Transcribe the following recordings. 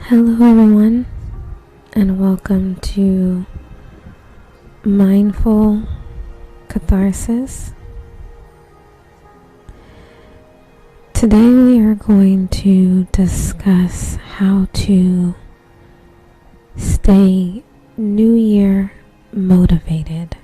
Hello everyone, and welcome to Mindful Katharsis. Today we are going to discuss how to stay New Year motivated.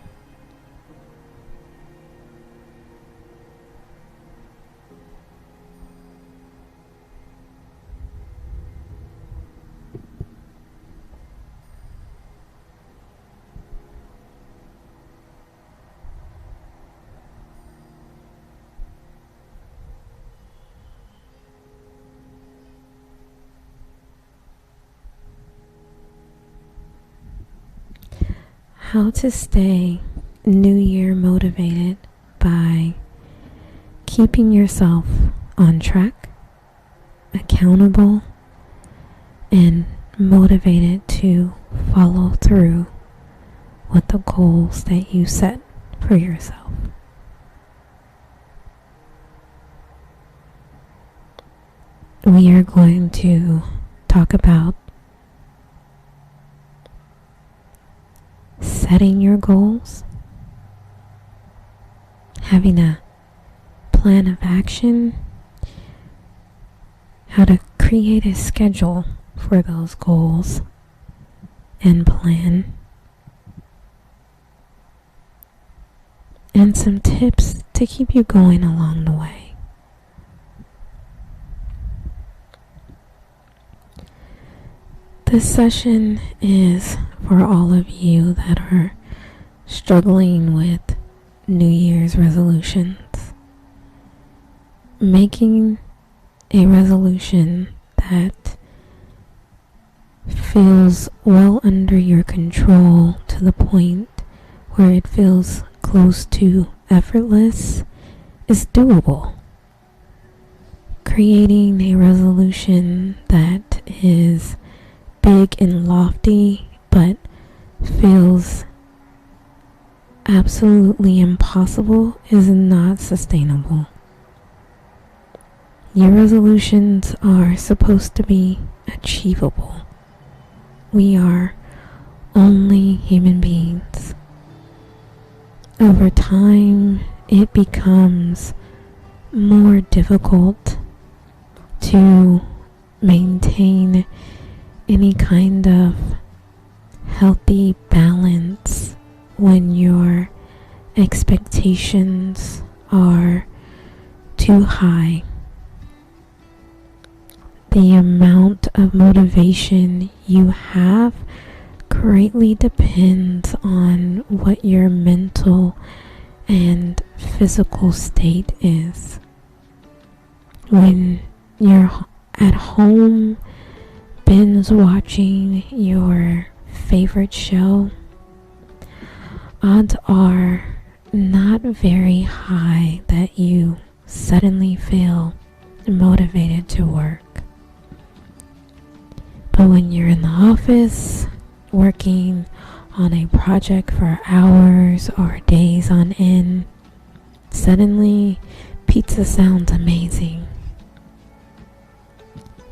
How to stay New Year motivated by keeping yourself on track, accountable, and motivated to follow through with the goals that you set for yourself. We are going to talk about setting your goals, having a plan of action, how to create a schedule for those goals and plan, and some tips to keep you going along the way. This session is for all of you that are struggling with New Year's resolutions. Making a resolution that feels well under your control to the point where it feels close to effortless is doable. Creating a resolution that is big and lofty but feels absolutely impossible is not sustainable. Your resolutions are supposed to be achievable. We are only human beings. Over time, it becomes more difficult to maintain any kind of healthy balance when your expectations are too high. The amount of motivation you have greatly depends on what your mental and physical state is. When you're at home binge watching your favorite show, odds are not very high that you suddenly feel motivated to work. But when you're in the office, working on a project for hours or days on end, suddenly pizza sounds amazing.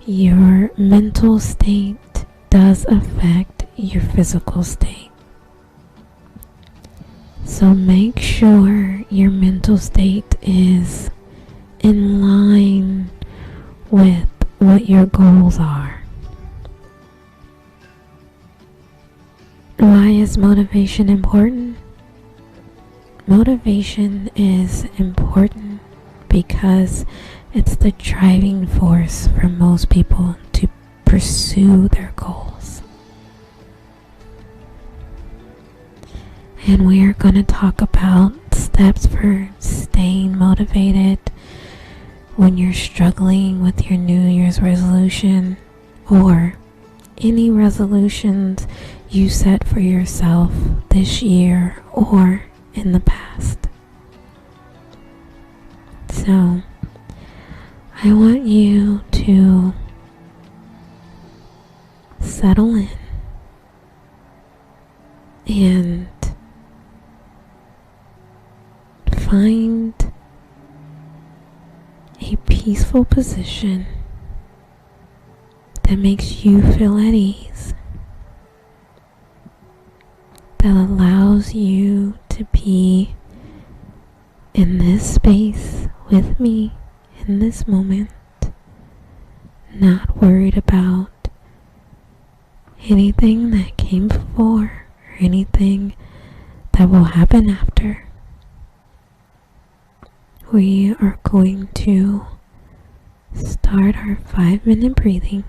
Your mental state does affect your physical state. So make sure your mental state is in line with what your goals are. Why is motivation important? Motivation is important because it's the driving force for most people to pursue their goals. And we are going to talk about steps for staying motivated when you're struggling with your New Year's resolution or any resolutions you set for yourself this year or in the past. So, I want you to settle in and find a peaceful position that makes you feel at ease, that allows you to be in this space with me in this moment, not worried about anything that came before or anything that will happen after. We are going to start our 5-minute breathing.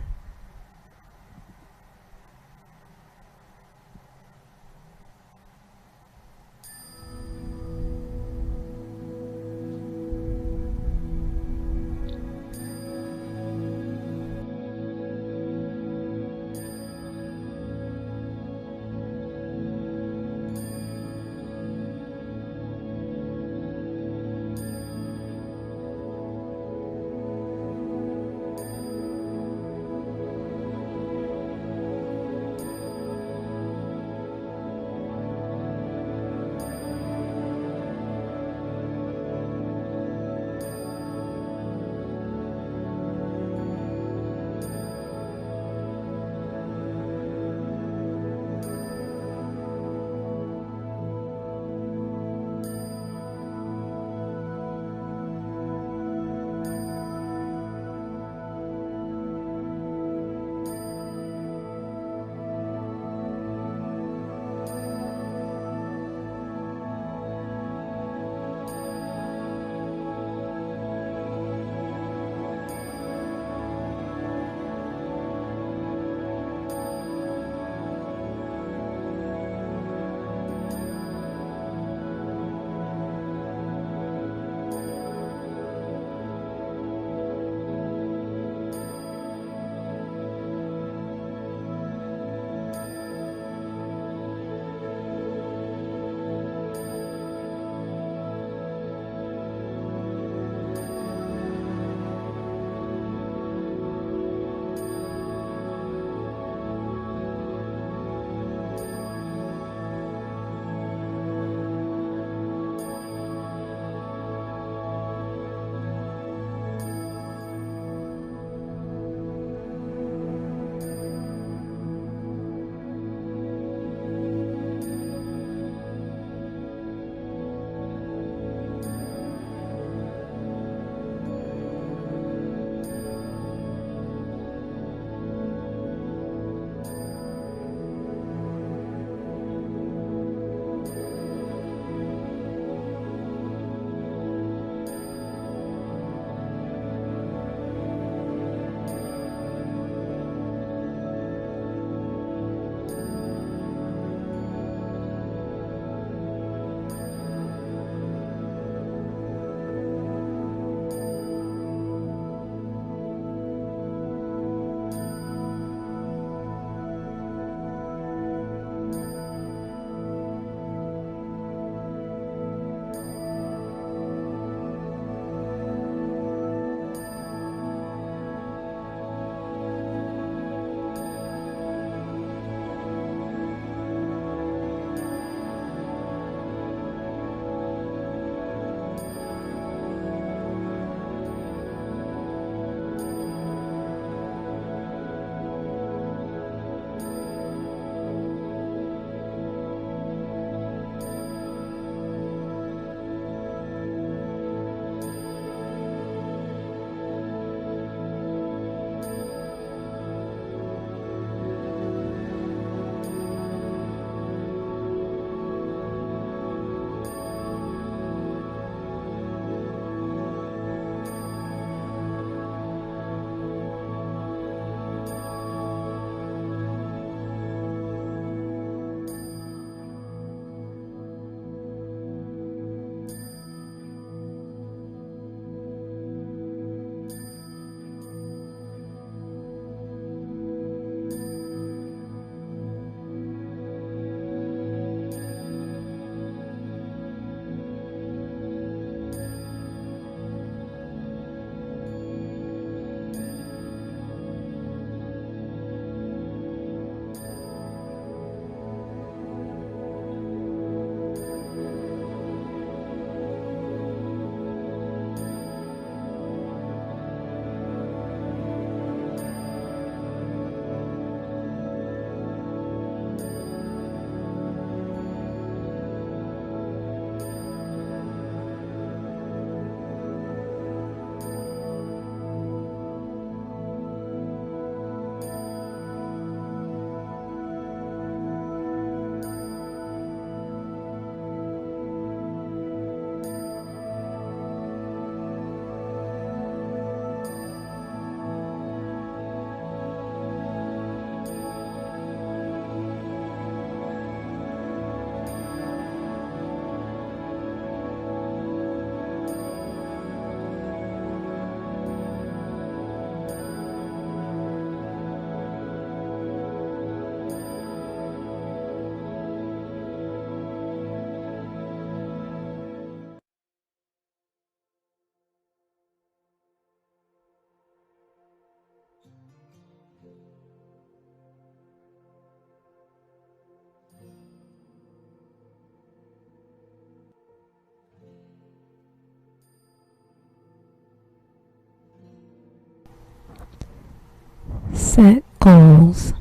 set goals.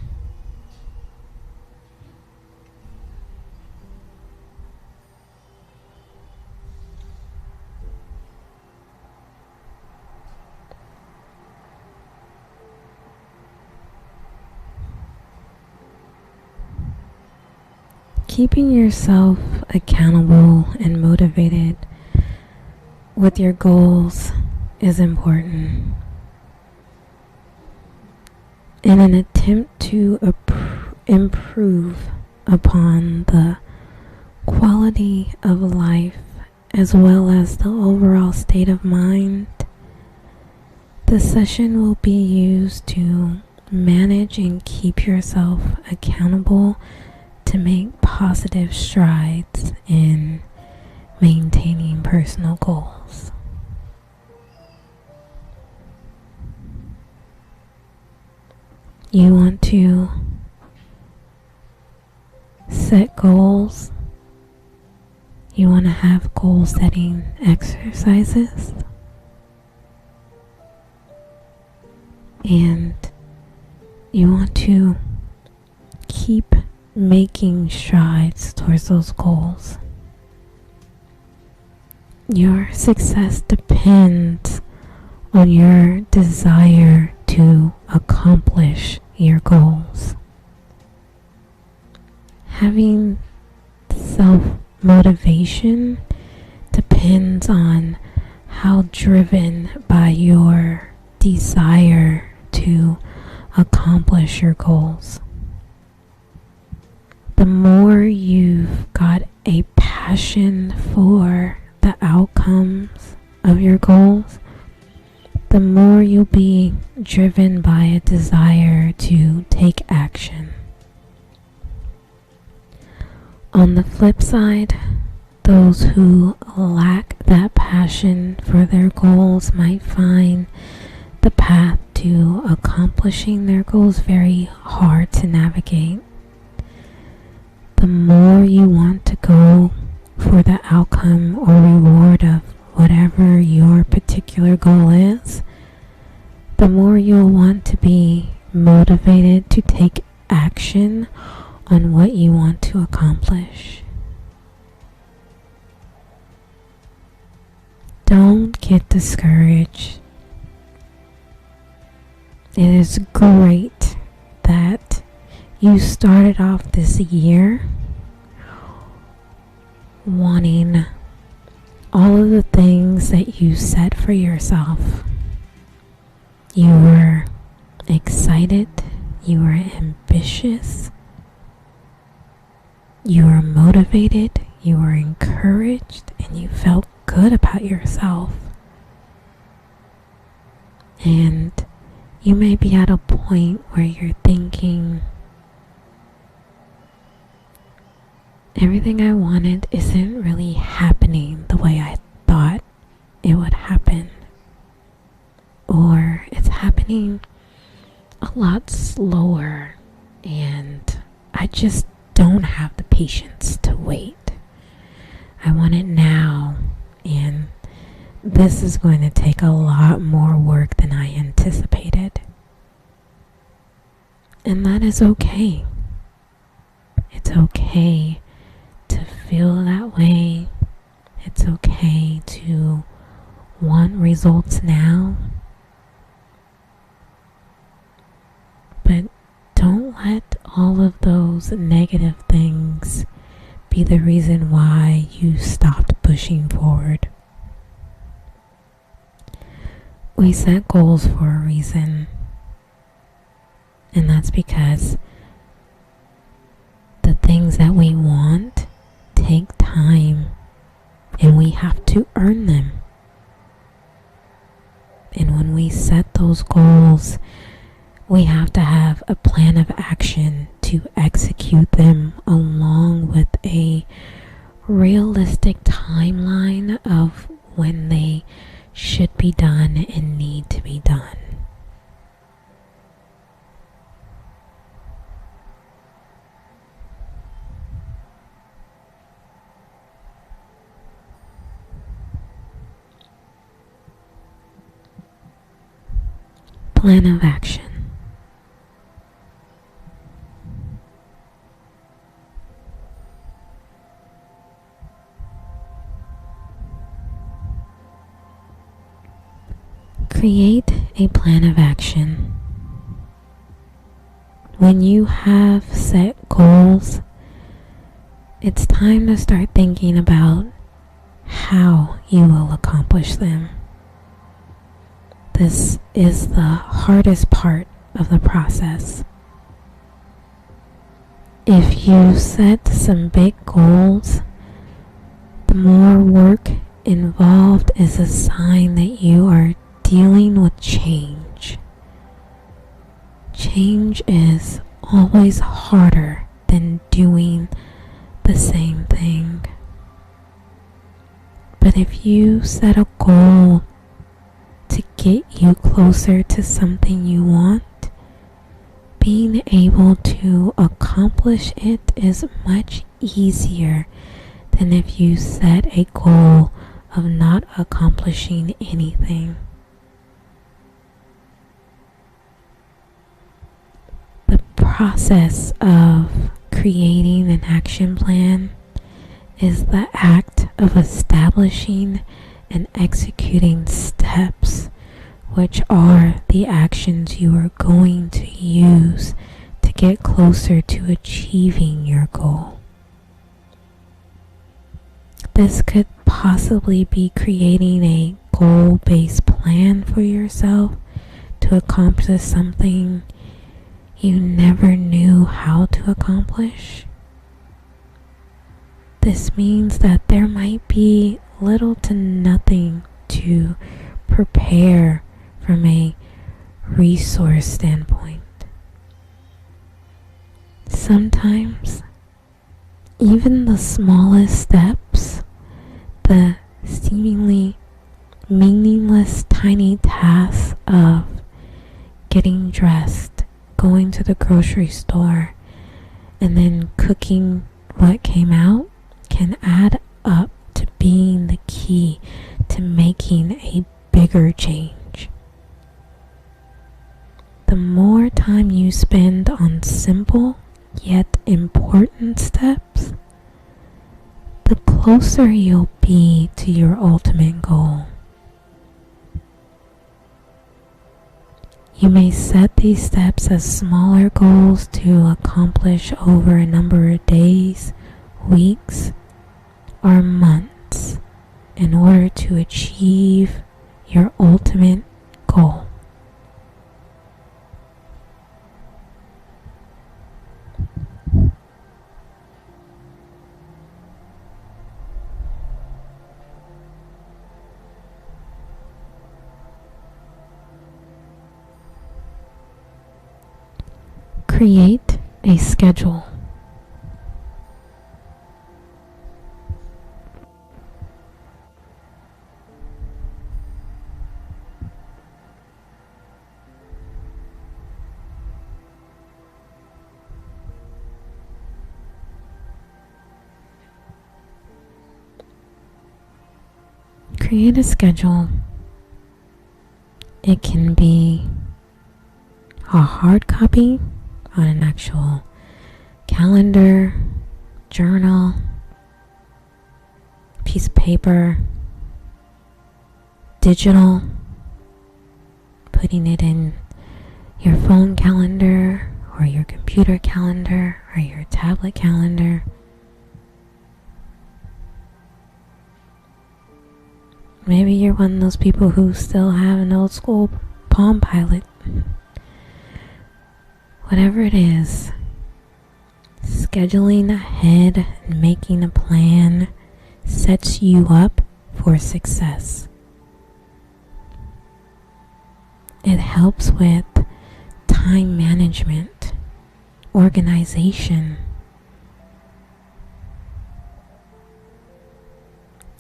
Keeping yourself accountable and motivated with your goals is important. In an attempt to improve upon the quality of life as well as the overall state of mind, the session will be used to manage and keep yourself accountable to make positive strides in maintaining personal goals. You want to set goals. You want to have goal setting exercises. And you want to keep making strides towards those goals. Your success depends on your desire to accomplish your goals. Having self-motivation depends on how driven by your desire to accomplish your goals. The more you've got a passion for the outcomes of your goals, the more you'll be driven by a desire to take action. On the flip side, those who lack that passion for their goals might find the path to accomplishing their goals very hard to navigate. The more you want to go for the outcome or reward of whatever your particular goal is, the more you'll want to be motivated to take action on what you want to accomplish. Don't get discouraged. It is great that you started off this year wanting all of the things that you set for yourself. You were excited, you were ambitious, you were motivated, you were encouraged, and you felt good about yourself. And you may be at a point where you're thinking, everything I wanted isn't really happening the way I thought it would happen. Or it's happening a lot slower and I just don't have the patience to wait. I want it now, and this is going to take a lot more work than I anticipated. And that is okay. It's okay to feel that way. It's okay to want results now. But don't let all of those negative things be the reason why you stopped pushing forward. We set goals for a reason, and that's because the things that we want take time, and we have to earn them. And when we set those goals, we have to have a plan of action to execute them along with a realistic timeline of when they should be done and need to be done. Plan of action. Create a plan of action. When you have set goals, it's time to start thinking about how you will accomplish them. This is the hardest part of the process. If you set some big goals, the more work involved is a sign that you are dealing with change. Change is always harder than doing the same thing. But if you set a goal to get you closer to something you want, being able to accomplish it is much easier than if you set a goal of not accomplishing anything. The process of creating an action plan is the act of establishing and executing steps, which are the actions you are going to use to get closer to achieving your goal. This could possibly be creating a goal-based plan for yourself to accomplish something you never knew how to accomplish. This means that there might be little to nothing to prepare from a resource standpoint. Sometimes, even the smallest steps, the seemingly meaningless tiny tasks of getting dressed, going to the grocery store, and then cooking what came out, can add up to being the key to making a bigger change. The more time you spend on simple yet important steps, the closer you'll be to your ultimate goal. You may set these steps as smaller goals to accomplish over a number of days, weeks, or months in order to achieve your ultimate goal. Create a schedule. Create a schedule. It can be a hard copy on an actual calendar, journal, piece of paper, digital, putting it in your phone calendar or your computer calendar or your tablet calendar. Maybe you're one of those people who still have an old school Palm Pilot. Whatever it is, scheduling ahead and making a plan sets you up for success. It helps with time management, organization.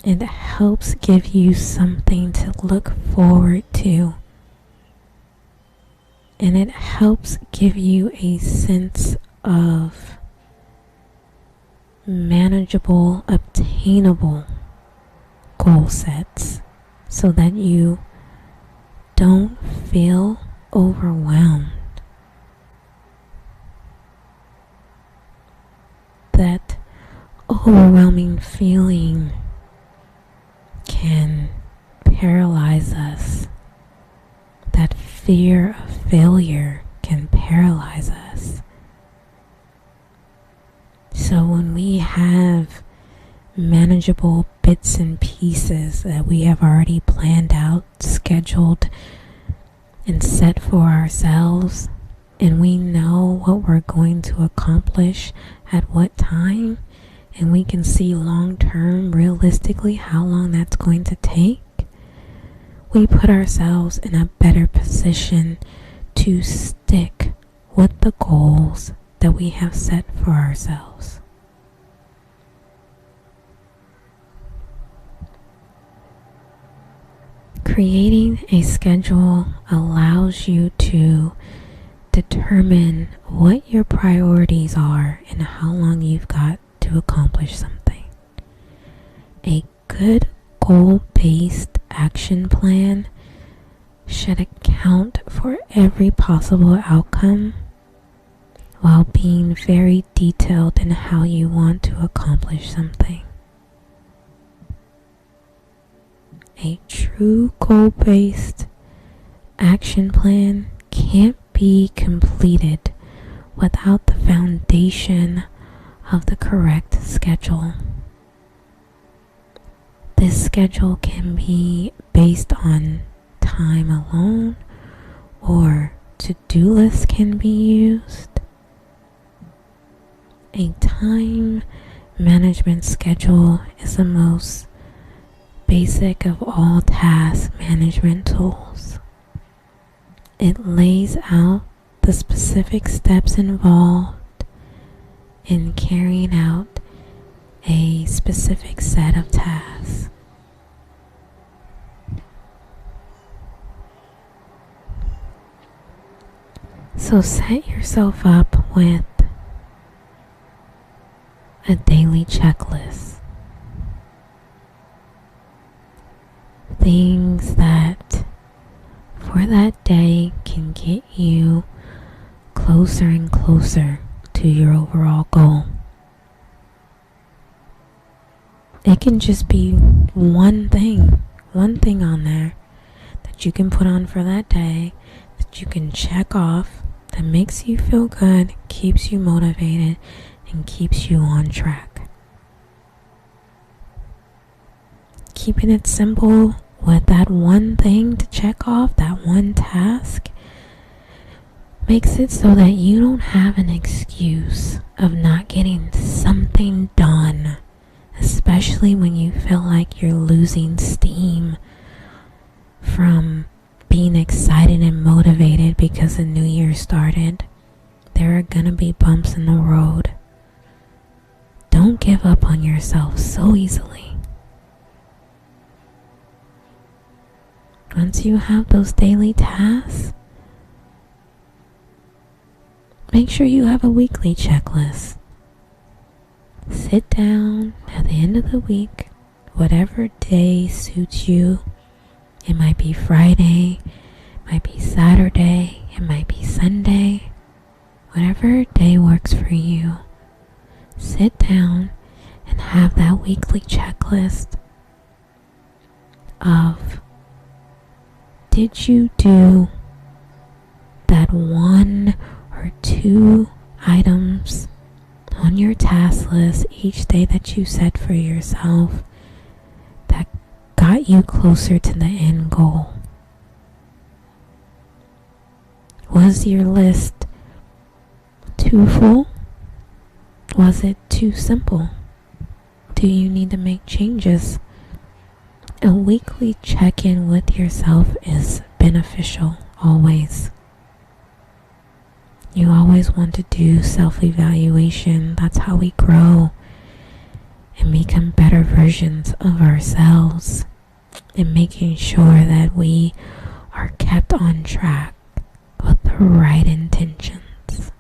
It helps give you something to look forward to. And it helps give you a sense of manageable, obtainable goal sets so that you don't feel overwhelmed. That overwhelming feeling can paralyze us fear of failure can paralyze us. So when we have manageable bits and pieces that we have already planned out, scheduled, and set for ourselves, and we know what we're going to accomplish at what time, and we can see long term realistically how long that's going to take, we put ourselves in a better position to stick with the goals that we have set for ourselves. Creating a schedule allows you to determine what your priorities are and how long you've got to accomplish something. A good goal-based action plan should account for every possible outcome while being very detailed in how you want to accomplish something. A true goal-based action plan can't be completed without the foundation of the correct schedule. This schedule can be based on time alone, or to-do lists can be used. A time management schedule is the most basic of all task management tools. It lays out the specific steps involved in carrying out a specific set of tasks. So set yourself up with a daily checklist. Things that for that day can get you closer and closer to your overall goal. It can just be one thing on there that you can put on for that day, that you can check off, that makes you feel good, keeps you motivated, and keeps you on track. Keeping it simple with that one thing to check off, that one task, makes it so that you don't have an excuse of not getting something done, especially when you feel like you're losing steam from being excited and motivated because the new year started. There are gonna be bumps in the road. Don't give up on yourself so easily. Once you have those daily tasks, make sure you have a weekly checklist. Sit down at the end of the week, whatever day suits you. It might be Friday, it might be Saturday, it might be Sunday. Whatever day works for you, sit down and have that weekly checklist of, did you do that one or two items on your task list each day that you set for yourself that got you closer to the end goal? Was your list too full? Was it too simple? Do you need to make changes? A weekly check-in with yourself is beneficial, always. You always want to do self-evaluation. That's how we grow and become better versions of ourselves, and making sure that we are kept on track with the right intentions.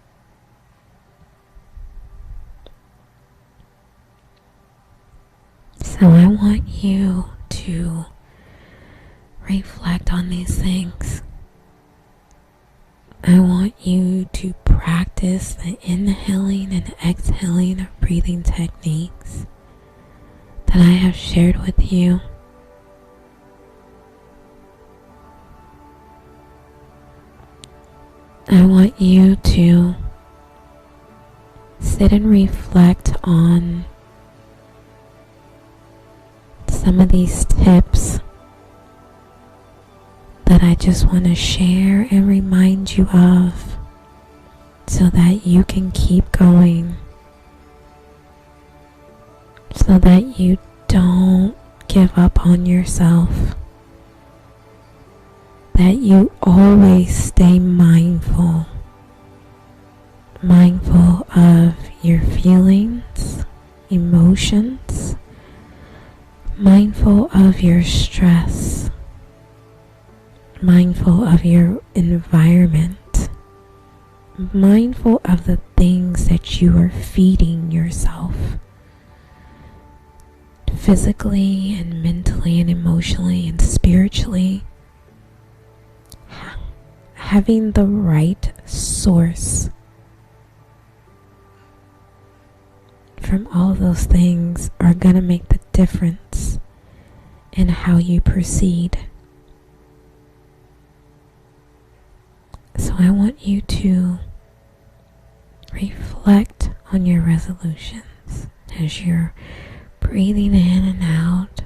So I want you to reflect on these things. I want you to practice the inhaling and exhaling of breathing techniques that I have shared with you. I want you to sit and reflect on some of these tips that I just want to share and remind you of so that you can keep going, so that you don't give up on yourself, that you always stay mindful of your feelings, emotions, mindful of your stress, mindful of your environment, mindful of the things that you are feeding yourself physically and mentally and emotionally and spiritually. Having the right source from all of those things are going to make the difference in how you proceed. So I want you to reflect on your resolutions as you're breathing in and out.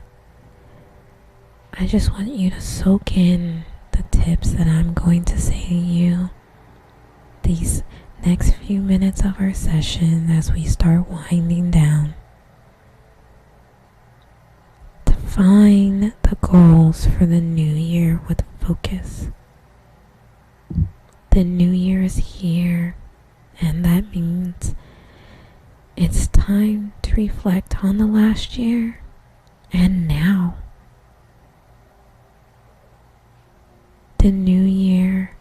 I just want you to soak in the tips that I'm going to say to you these next few minutes of our session as we start winding down. Define the goals for the new year with focus. The new year is here, and that means it's time to reflect on the last year and now. The new year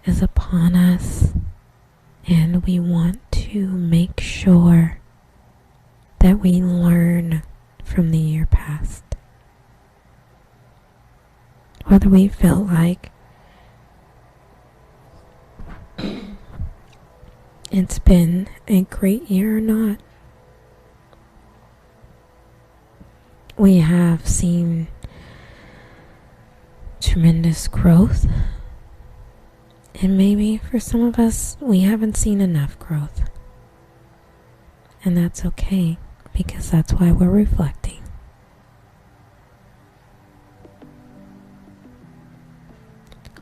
is upon us, and we want to make sure that we learn from the year past. Whether we feel like it's been a great year or not, we have seen tremendous growth, and maybe for some of us we haven't seen enough growth, and that's okay, because that's why we're reflecting.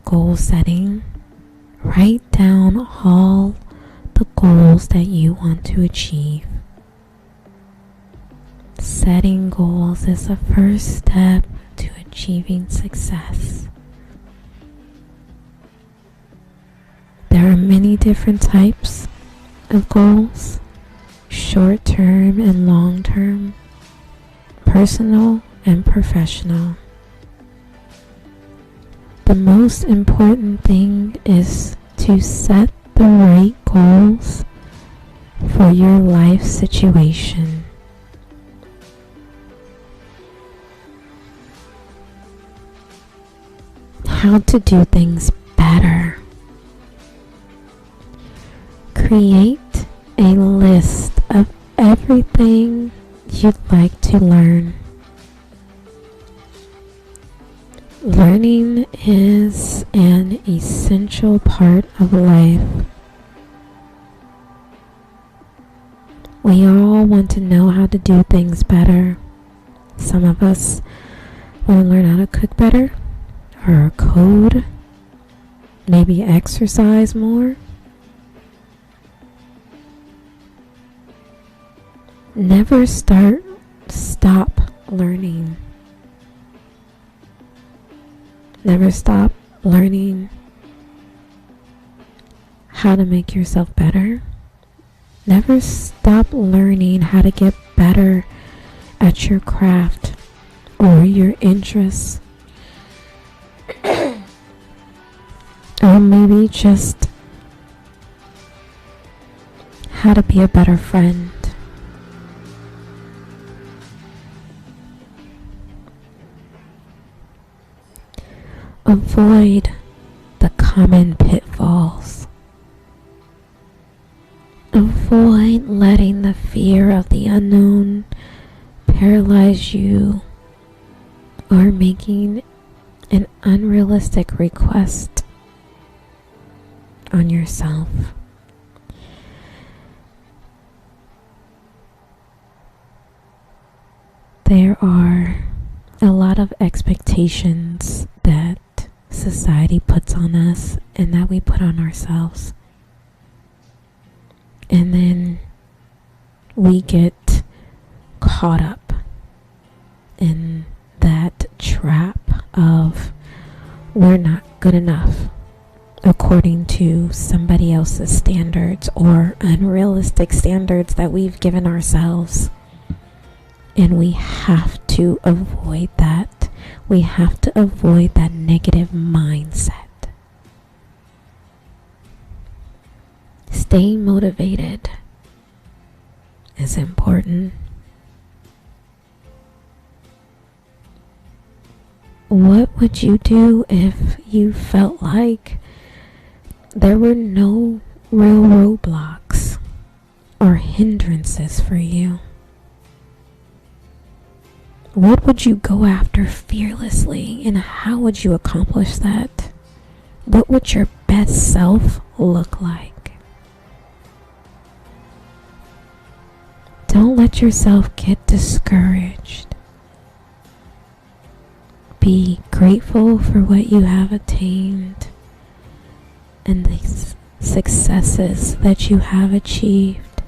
Goal setting. Write down all the goals that you want to achieve. Setting goals is the first step to achieving success. There are many different types of goals: short-term and long-term, personal and professional. The most important thing is to set the right goals for your life situation. How to do things better. Create a list of everything you'd like to learn. Learning is an essential part of life. We all want to know how to do things better. Some of us want to learn how to cook better, or code, maybe exercise more. Never stop learning. Never stop learning how to make yourself better. Never stop learning how to get better at your craft or your interests. Or maybe just how to be a better friend. Avoid the common pitfalls. Avoid letting the fear of the unknown paralyze you, or making an unrealistic request, on yourself. There are a lot of expectations that society puts on us and that we put on ourselves. And then we get caught up in that trap of we're not good enough according to somebody else's standards or unrealistic standards that we've given ourselves. And we have to avoid that. We have to avoid that negative mindset. Staying motivated is important. What would you do if you felt like there were no real roadblocks or hindrances for you? What would you go after fearlessly, and how would you accomplish that? What would your best self look like? Don't let yourself get discouraged. Be grateful for what you have attained and the successes that you have achieved.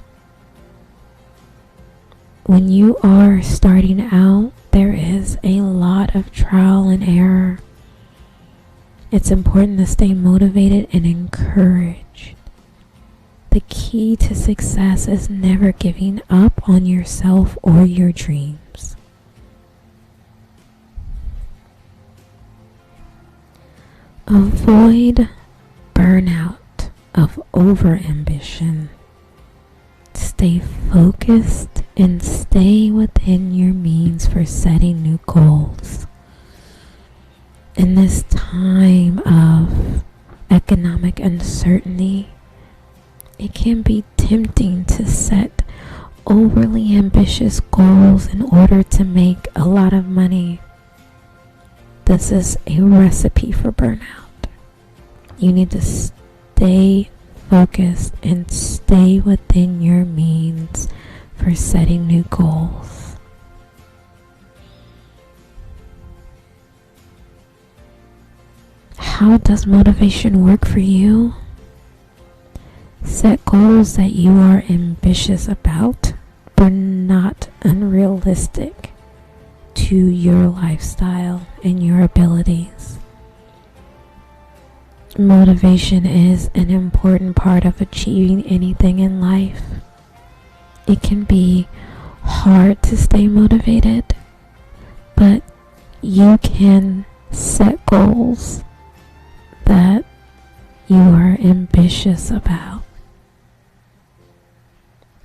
When you are starting out, there is a lot of trial and error. It's important to stay motivated and encouraged. The key to success is never giving up on yourself or your dreams. Avoid burnout of overambition. Stay focused and stay within your means for setting new goals. In this time of economic uncertainty, it can be tempting to set overly ambitious goals in order to make a lot of money. This is a recipe for burnout. You need to stay focused and stay within your means for setting new goals. How does motivation work for you? Set goals that you are ambitious about, but not unrealistic to your lifestyle and your abilities. Motivation is an important part of achieving anything in life. It can be hard to stay motivated, but you can set goals that you are ambitious about.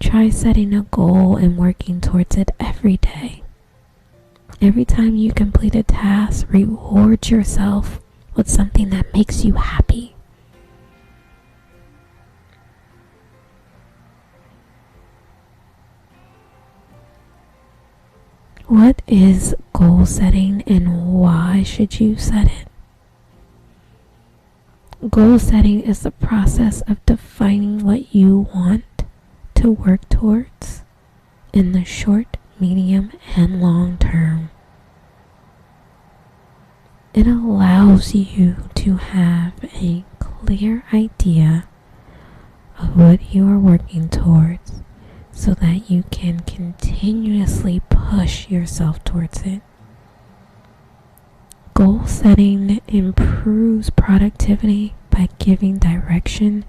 Try setting a goal and working towards it every day. Every time you complete a task, reward yourself with something that makes you happy. What is goal setting and why should you set it? Goal setting is the process of defining what you want to work towards in the short, medium, and long term. It allows you to have a clear idea of what you are working towards so that you can continuously push yourself towards it. Goal setting improves productivity by giving direction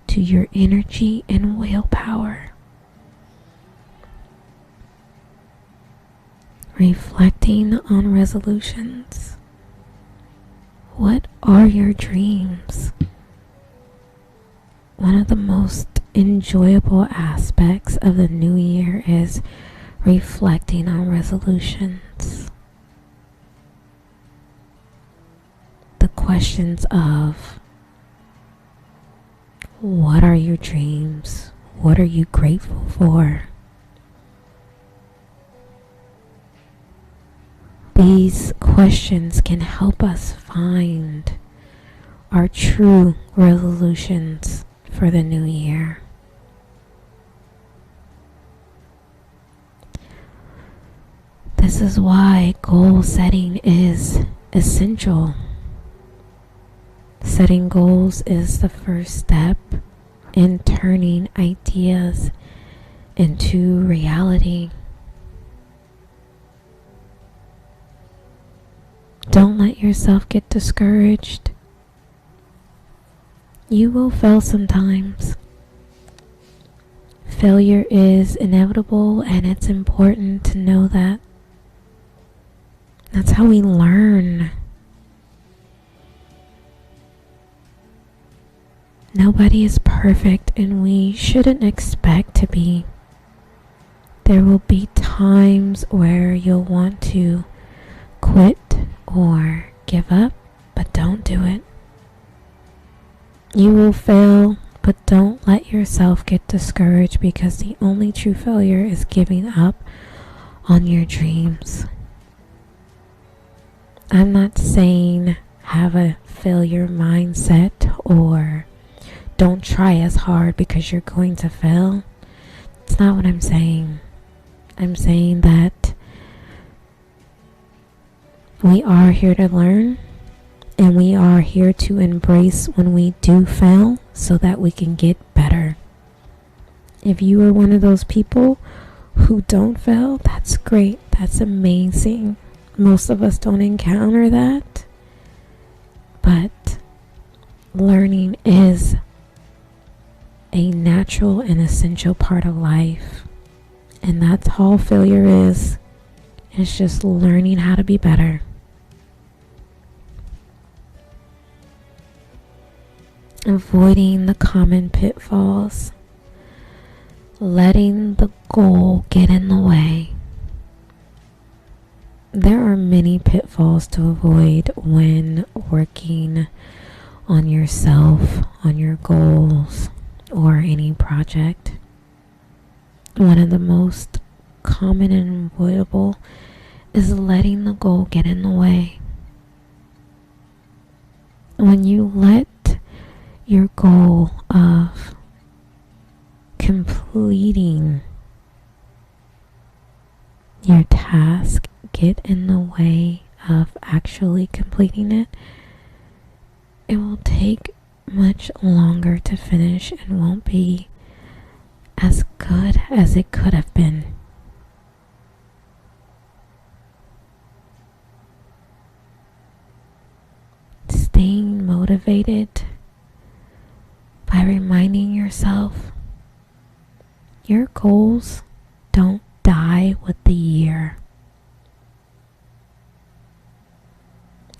to your energy and willpower. Reflecting on resolutions. What are your dreams? One of the most enjoyable aspects of the new year is reflecting on resolutions. The questions of what are your dreams? What are you grateful for? These questions can help us find our true resolutions for the new year. This is why goal setting is essential. Setting goals is the first step in turning ideas into reality. Don't let yourself get discouraged. You will fail sometimes. Failure is inevitable, and it's important to know that. That's how we learn. Nobody is perfect, and we shouldn't expect to be. There will be times where you'll want to quit or give up, but don't do it. You will fail, but don't let yourself get discouraged, because the only true failure is giving up on your dreams. I'm not saying have a failure mindset or don't try as hard because you're going to fail. It's not what I'm saying. I'm saying that we are here to learn, and we are here to embrace when we do fail so that we can get better. If you are one of those people who don't fail, that's great. That's amazing. Most of us don't encounter that, but learning is a natural and essential part of life, and that's all failure is. It's just learning how to be better. Avoiding the common pitfalls. Letting the goal get in the way. There are many pitfalls to avoid when working on yourself, on your goals, or any project. One of the most common and avoidable is letting the goal get in the way. When you let your goal of completing your task get in the way of actually completing it, it will take much longer to finish and won't be as good as it could have been. Staying motivated by reminding yourself your goals don't die with the year.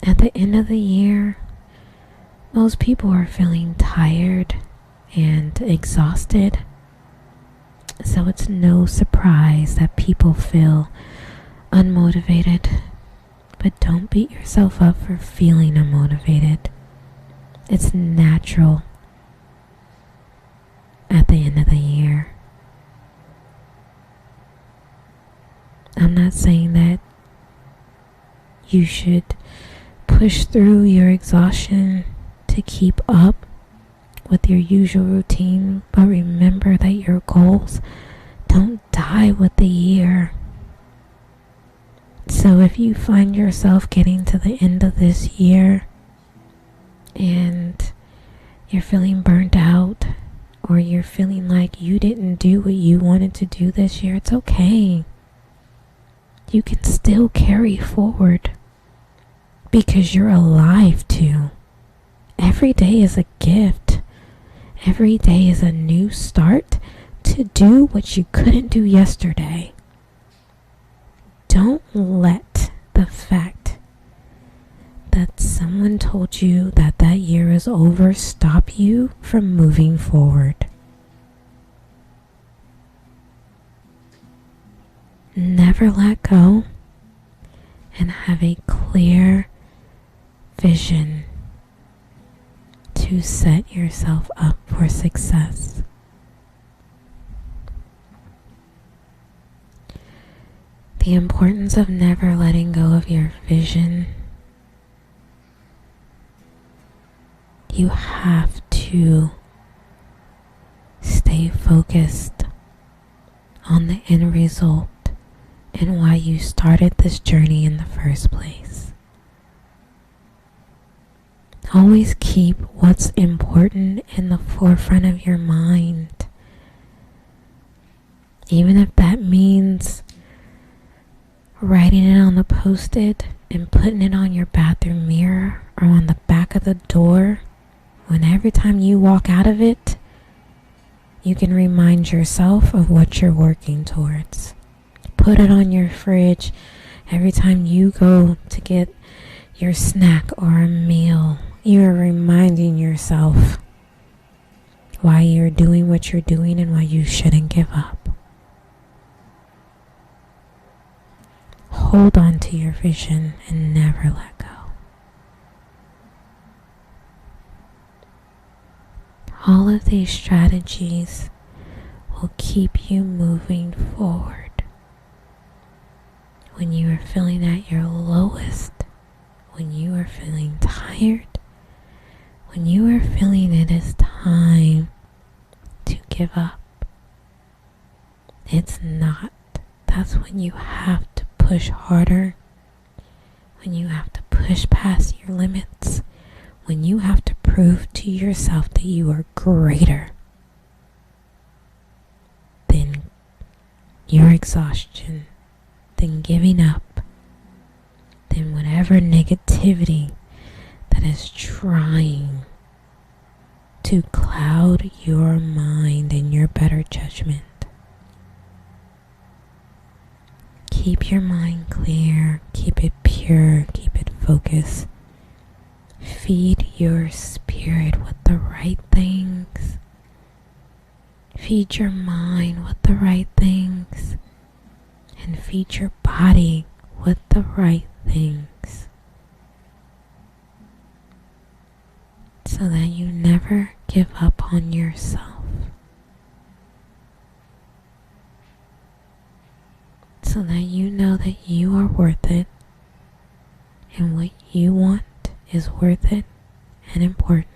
At the end of the year, most people are feeling tired and exhausted, so it's no surprise that people feel unmotivated. But don't beat yourself up for feeling unmotivated. It's natural at the end of the year. I'm not saying that you should push through your exhaustion to keep up with your usual routine, but remember that your goals don't die with the year. So if you find yourself getting to the end of this year and you're feeling burnt out, or you're feeling like you didn't do what you wanted to do this year, it's okay. You can still carry forward because you're alive too. Every day is a gift. Every day is a new start to do what you couldn't do yesterday. Don't let the fact that someone told you that that year is over stop you from moving forward. Never let go, and have a clear vision to set yourself up for success. The importance of never letting go of your vision you have to stay focused on the end result and why you started this journey in the first place. Always keep what's important in the forefront of your mind. Even if that means writing it on the post-it and putting it on your bathroom mirror or on the back of the door, when every time you walk out of it, you can remind yourself of what you're working towards. Put it on your fridge every time you go to get your snack or a meal. You are reminding yourself why you're doing what you're doing and why you shouldn't give up. Hold on to your vision and never let go. All of these strategies will keep you moving forward. When you are feeling at your lowest, when you are feeling tired, when you are feeling it is time to give up, it's not. That's when you have to push harder, when you have to push past your limits, when you have to prove to yourself that you are greater than your exhaustion, than giving up, than whatever negativity that is trying to cloud your mind and your better judgment. Keep your mind clear, keep it pure, keep it focused. Feed your spirit with the right things. Feed your mind with the right things. And feed your body with the right things. So that you never give up on yourself. So that you know that you are worth it and what you want is worth it and important.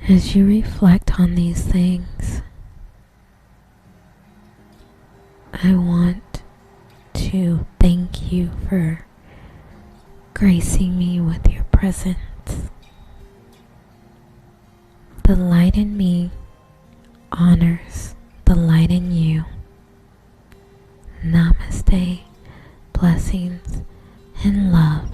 As you reflect on these things, I want to thank you for gracing me with your presence. The light in me honors the light in you. Namaste, blessings, and love.